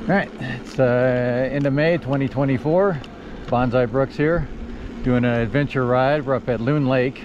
Alright, it's end of May 2024. Bonsai Brooks here, doing an adventure ride. We're up at Loon Lake.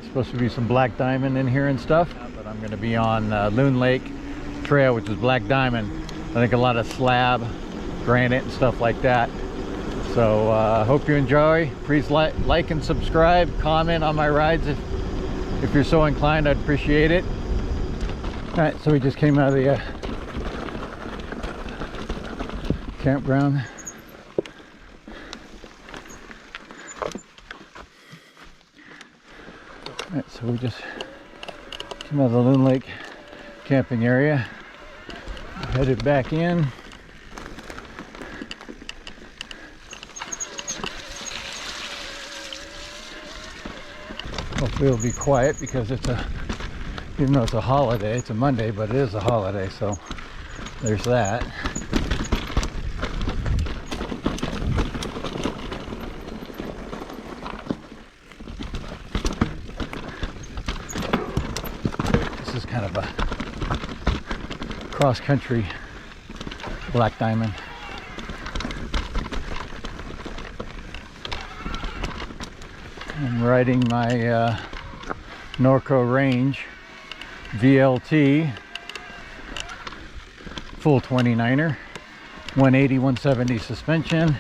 Supposed to be some black diamond in here and stuff, but I'm going to be on Loon Lake Trail, which is black diamond. I think a lot of slab, granite and stuff like that. So hope you enjoy. Please like and subscribe, comment on my rides if you're so inclined. I'd appreciate it. Alright, so we just came out of the campground. Alright, so we just came out of the Loon Lake camping area, headed back in. Hopefully it'll be quiet because it's even though it's a holiday, it's a Monday, but it is a holiday, so there's that. This is kind of a cross-country black diamond. I'm riding my Norco Range VLT full 29er, 180, 170 suspension,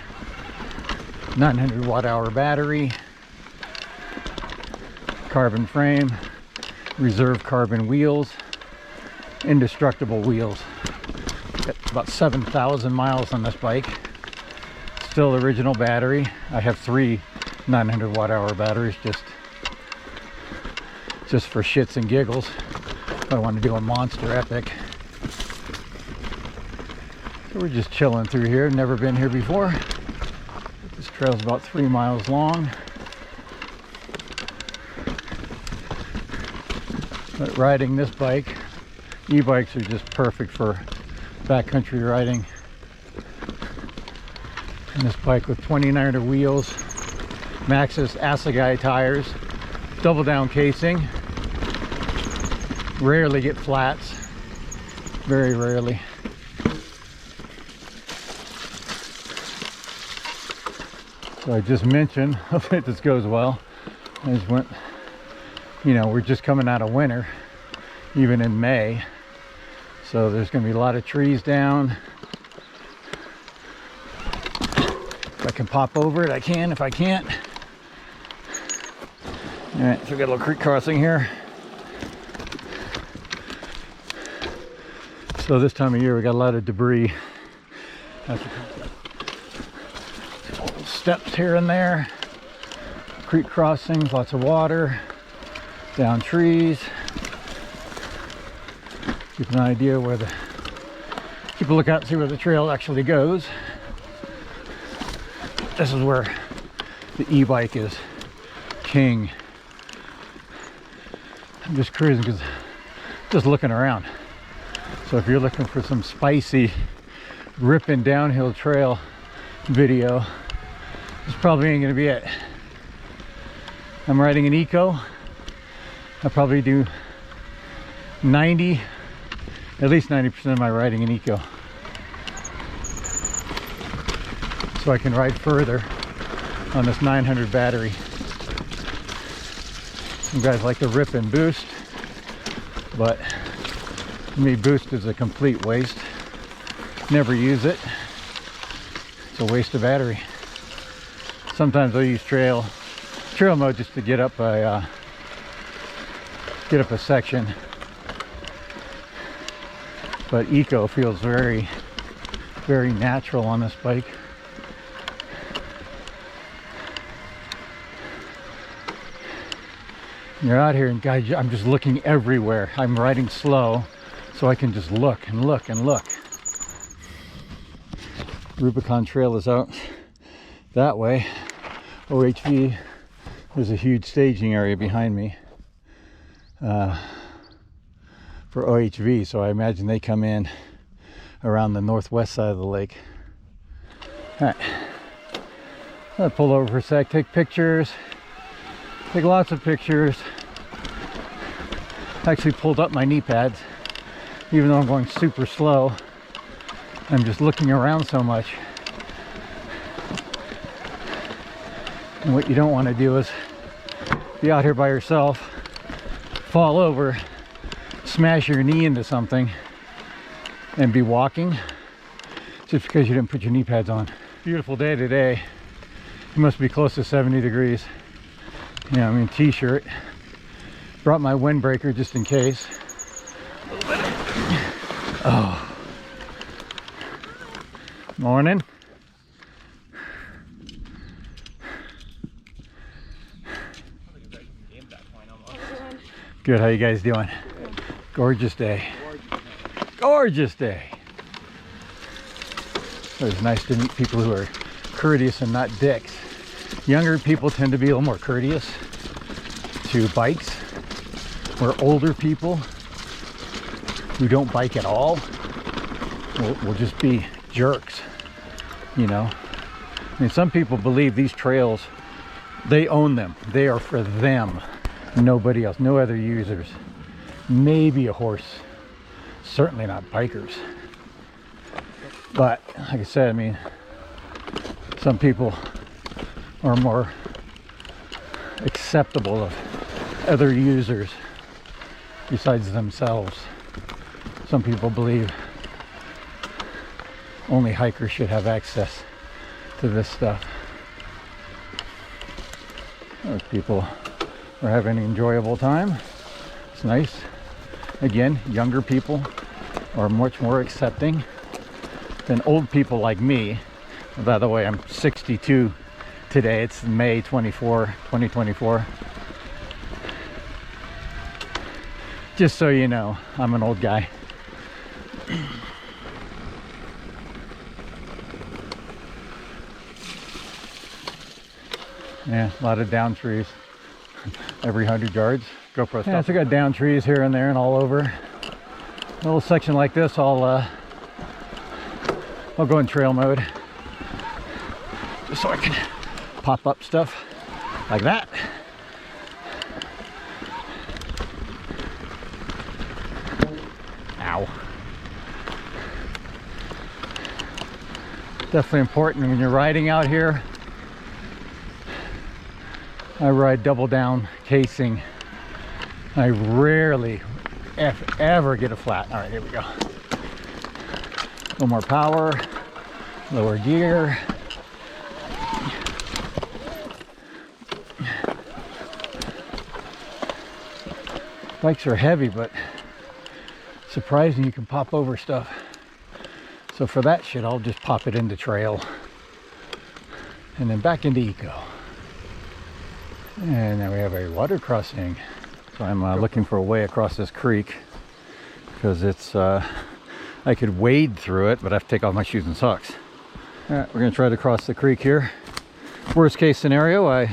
900 watt-hour battery, carbon frame, reserve carbon wheels, indestructible wheels. Got about 7,000 miles on this bike. Still original battery. I have 3 900 watt-hour batteries just for shits and giggles. I want to do a monster epic. So we're just chilling through here. Never been here before. This trail's about 3 miles long. But riding this bike, e-bikes are just perfect for backcountry riding. And this bike with 29er wheels, Maxxis Assegai tires, double down casing. Rarely get flats, very rarely. So I just mentioned, hopefully this goes well. I just went, you know, we're just coming out of winter, even in May. So there's going to be a lot of trees down. If I can pop over it, I can. If I can't. Alright, so we got a little creek crossing here. So this time of year we got a lot of debris. Steps here and there. Creek crossings, lots of water. Down trees. Keep an idea where keep a lookout and see where the trail actually goes. This is where the e-bike is king. I'm just cruising because just looking around. So if you're looking for some spicy ripping downhill trail video, this probably ain't gonna be it. I'm riding an Eco. I probably do at least 90% of my riding in Eco. So I can ride further on this 900 battery. Some guys like to rip and boost, but to me boost is a complete waste. Never use it. It's a waste of battery. Sometimes I'll use trail mode just to get up a section. But Eco feels very, very natural on this bike. You're out here and guys, I'm just looking everywhere. I'm riding slow so I can just look and look and look. Rubicon Trail is out that way. OHV, there's a huge staging area behind me for OHV, so I imagine they come in around the northwest side of the lake. All right, I'll pull over for a sec, take pictures, take lots of pictures. I actually pulled up my knee pads, even though I'm going super slow. I'm just looking around so much. And what you don't want to do is be out here by yourself, fall over, smash your knee into something, and be walking just because you didn't put your knee pads on. Beautiful day today. It must be close to 70 degrees. Yeah, I'm in t-shirt. Brought my windbreaker just in case. Oh. Morning. Good, how you guys doing? Gorgeous day. Gorgeous day. It's nice to meet people who are courteous and not dicks. Younger people tend to be a little more courteous to bikes, where older people who don't bike at all will just be jerks, you know? I mean, some people believe these trails, they own them. They are for them. Nobody else, no other users. Maybe a horse. Certainly not bikers. But like I said, I mean, some people are more acceptable of other users besides themselves. Some people believe only hikers should have access to this stuff. Those people are having an enjoyable time. It's nice. Again, younger people are much more accepting than old people like me. By the way, I'm 62 today. It's May 24, 2024. Just so you know, I'm an old guy. Yeah, a lot of down trees every 100 yards. GoPro stuff. Yeah, so I got down trees here and there and all over. A little section like this, I'll go in trail mode just so I can pop up stuff like that. Ow. Definitely important when you're riding out here. I ride double down casing. I rarely ever get a flat. All right, here we go. A little more power, lower gear. Bikes are heavy, but surprising you can pop over stuff. So for that shit, I'll just pop it into trail and then back into eco. And then we have a water crossing. So I'm looking for a way across this creek because it's, I could wade through it, but I have to take off my shoes and socks. All right, we're gonna try to cross the creek here. Worst case scenario, I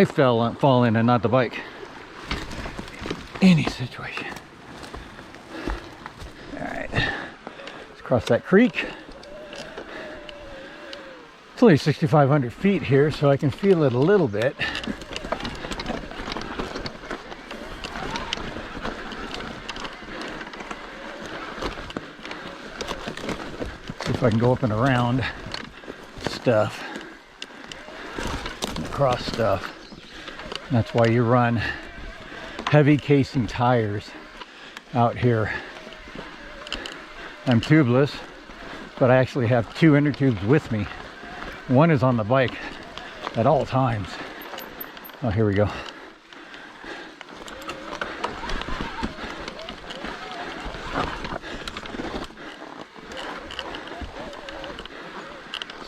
fall in and not the bike. Any situation. All right, let's cross that creek. It's only 6,500 feet here, so I can feel it a little bit. See if I can go up and around stuff, and across stuff. And that's why you run heavy casing tires out here. I'm tubeless, but I actually have two inner tubes with me. One is on the bike at all times. Oh, here we go.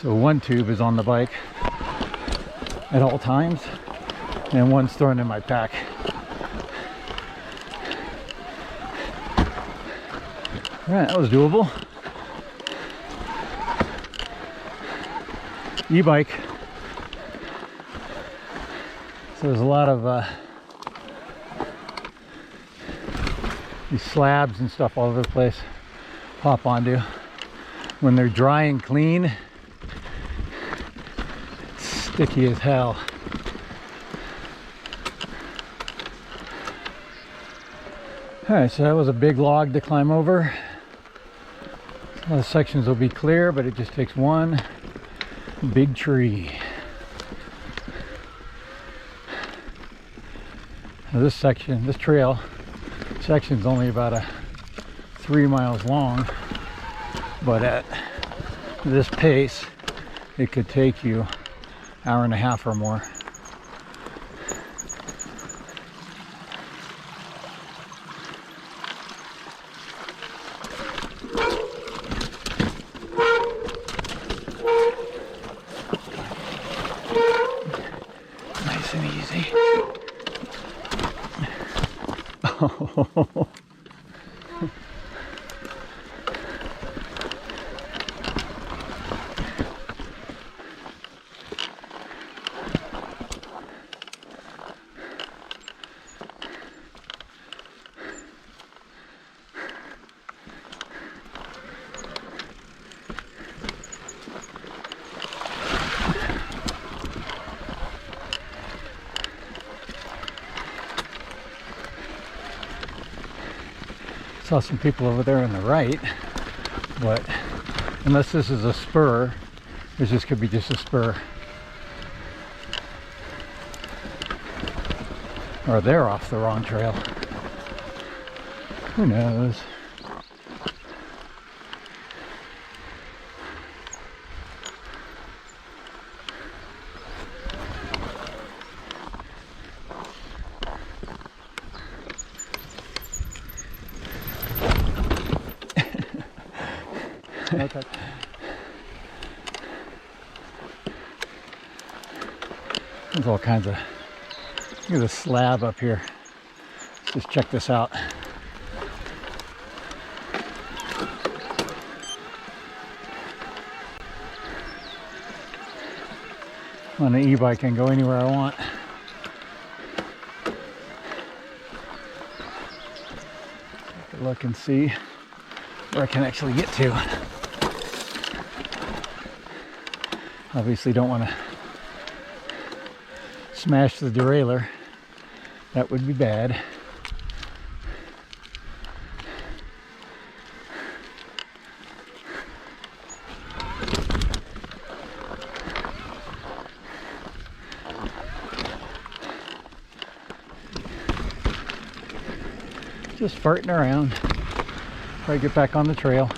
So one tube is on the bike at all times, and one's thrown in my pack. All right, that was doable. E-bike. So there's a lot of these slabs and stuff all over the place. Hop onto. When they're dry and clean, it's sticky as hell. All right, so that was a big log to climb over. A lot of sections will be clear, but it just takes one big tree. Now this trail section's only about 3 miles long, but at this pace, it could take you an hour and a half or more. Nice and easy. Oh. Saw some people over there on the right, but unless this is a spur, this could be just a spur. Or they're off the wrong trail. Who knows? Okay. There's all kinds of, look at this slab up here. Let's just check this out. On an e-bike, I can go anywhere I want. Take a look and see where I can actually get to. Obviously don't want to smash the derailleur. That would be bad. Just farting around. Try to get back on the trail.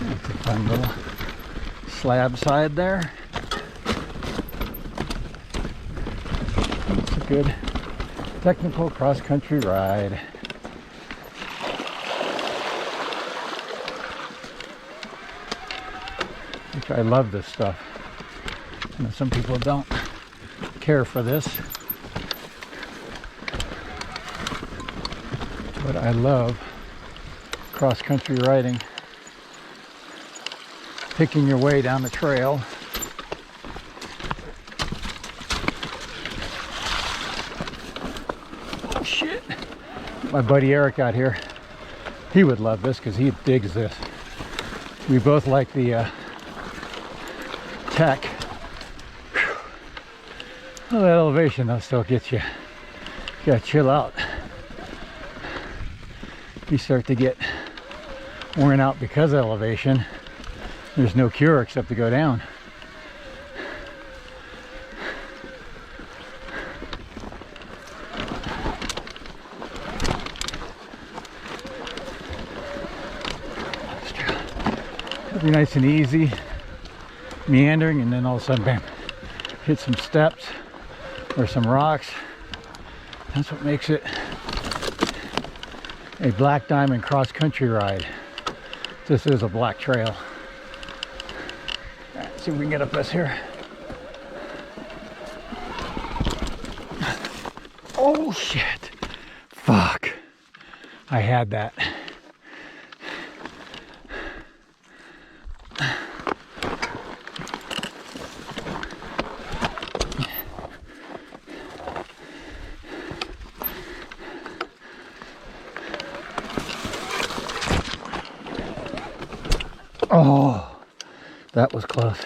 That's a fun little slab side there. It's a good technical cross-country ride. Which I love this stuff. You know, some people don't care for this, but I love cross-country riding. Picking your way down the trail. Oh shit! My buddy Eric out here. He would love this because he digs this. We both like the tech. Whew. Well, that elevation though still gets you. You gotta chill out. You start to get worn out because of elevation. There's no cure except to go down. It'll be nice and easy, meandering, and then all of a sudden, bam, hit some steps or some rocks. That's what makes it a black diamond cross-country ride. This is a black trail. See if we can get up this here. Oh shit. Fuck. I had that. Oh, that was close.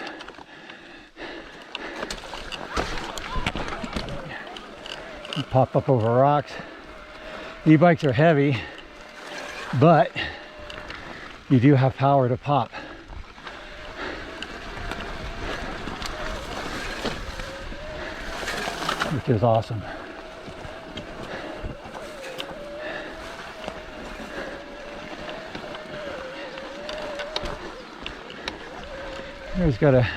You pop up over rocks. E-bikes are heavy, but you do have power to pop. Which is awesome. You always got to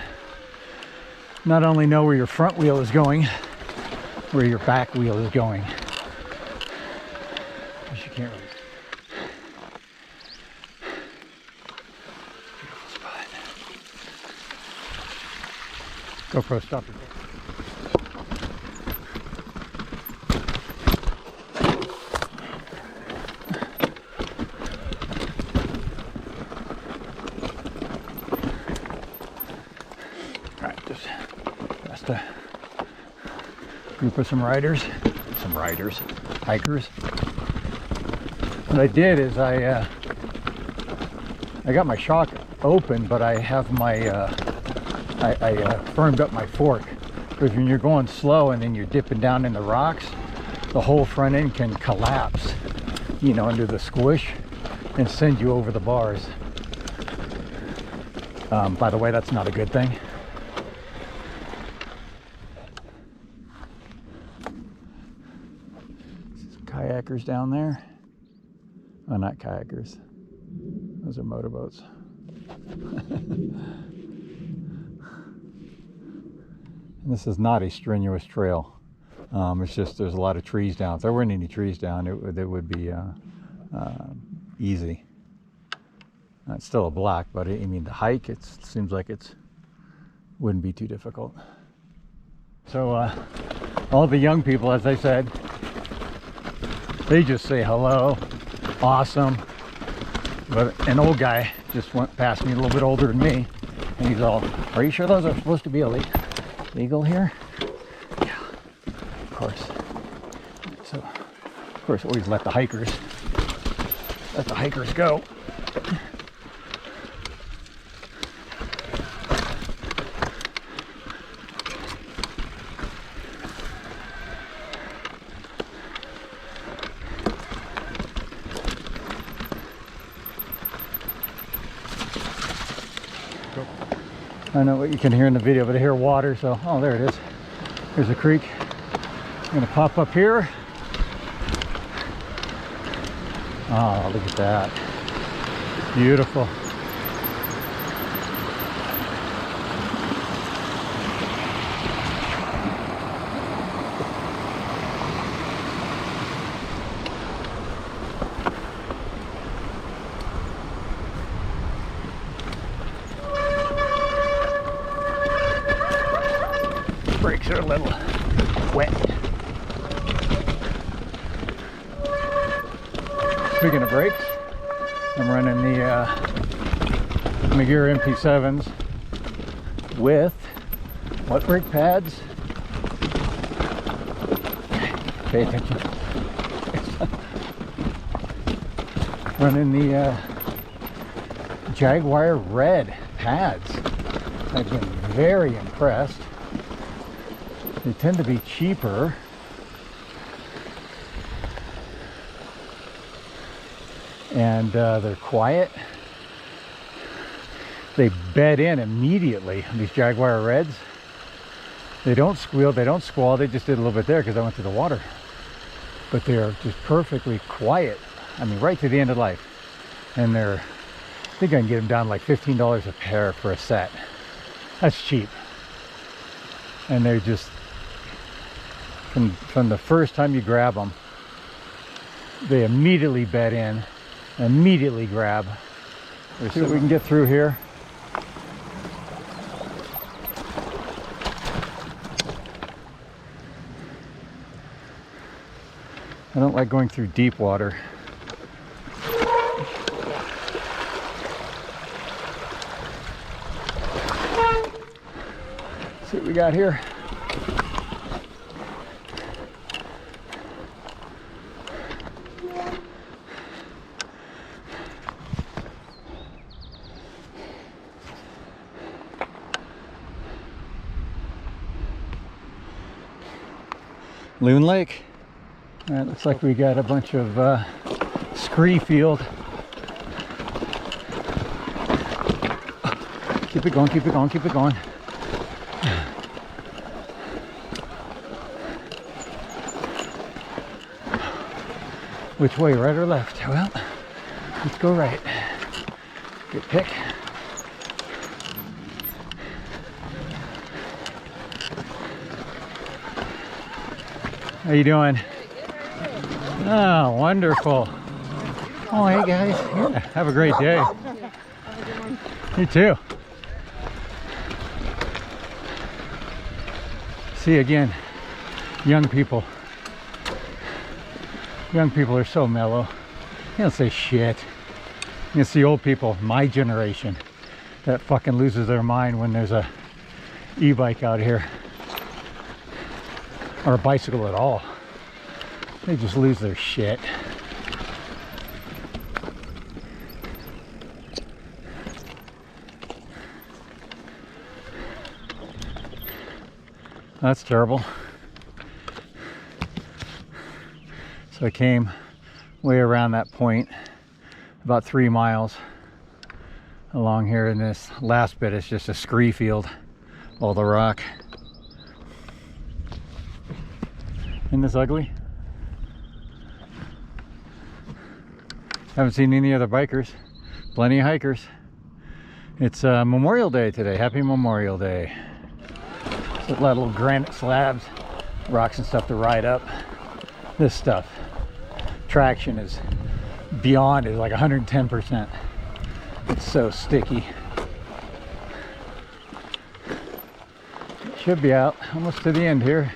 not only know where your front wheel is going, where your back wheel is going. Because you can't really. Beautiful spot. GoPro, stop it. A group of some hikers. What I did is I got my shock open, but I have my I firmed up my fork, because when you're going slow and then you're dipping down in the rocks, the whole front end can collapse, you know, under the squish and send you over the bars. By the way, that's not a good thing. Kayakers down there. Oh, not kayakers. Those are motorboats. This is not a strenuous trail. It's just there's a lot of trees down. If there weren't any trees down, it would be easy. It's still a block, but I mean the hike, it seems like it wouldn't be too difficult. So all the young people, as I said, they just say hello, awesome. But an old guy just went past me, a little bit older than me, and he's all, "Are you sure those are supposed to be illegal here?" Yeah, of course. So, of course, always let the hikers go. I don't know what you can hear in the video, but I hear water, so, oh, there it is. There's a creek. I'm gonna pop up here. Oh, look at that. Beautiful. Brakes are a little wet. Speaking of brakes, I'm running the Magura MP7s with what brake pads? Pay attention. Running the Jaguar red pads. I've been very impressed. They tend to be cheaper. And they're quiet. They bed in immediately, these Jaguar reds. They don't squeal, they don't squall. They just did a little bit there because I went to the water. But they're just perfectly quiet. I mean, right to the end of life. And they're, I think I can get them down like $15 a pair for a set. That's cheap. And they're just, from the first time you grab them, they immediately bed in, immediately grab. Let's see what we can get through here. I don't like going through deep water. Let's see what we got here. Loon Lake. All right, looks like we got a bunch of scree field. Keep it going, keep it going, keep it going. Which way, right or left? Well, let's go right. Good pick. How you doing? Oh, wonderful. Oh, hey guys. Yeah, have a great day. You too. See again, young people. Young people are so mellow. They don't say shit. You see old people, my generation, that fucking loses their mind when there's a e-bike out here. Or a bicycle at all. They just lose their shit. That's terrible. So I came way around that point, about 3 miles along here, and this last bit is just a scree field, all the rock. Isn't this ugly? Haven't seen any other bikers. Plenty of hikers. It's Memorial Day today. Happy Memorial Day. So a lot of little granite slabs, rocks and stuff to ride up. This stuff, traction is beyond, is like 110%. It's so sticky. Should be out almost to the end here.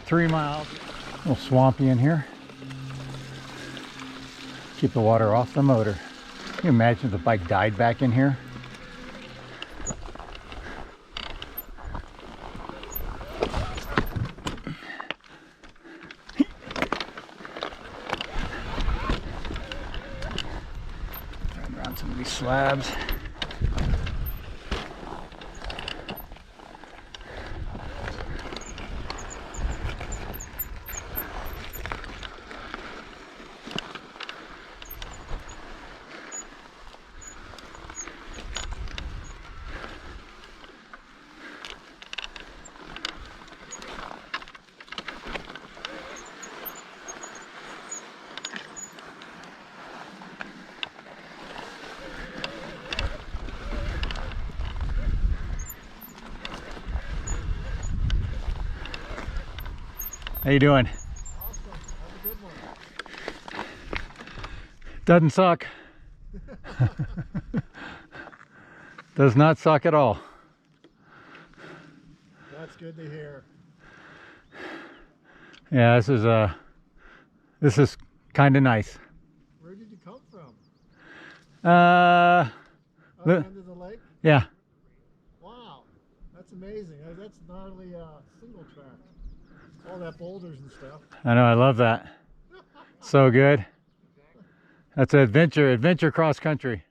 3 miles. A little swampy in here. Keep the water off the motor. Can you imagine if the bike died back in here? Turn around some of these slabs. How you doing? Awesome. Have a good one. Doesn't suck. Does not suck at all. That's good to hear. Yeah, this is kind of nice. Where did you come from? Uh, Up under the lake? yeah. Wow, that's amazing. That's not only a single track. All that boulders and stuff. I know, I love that. So good. That's an adventure cross country.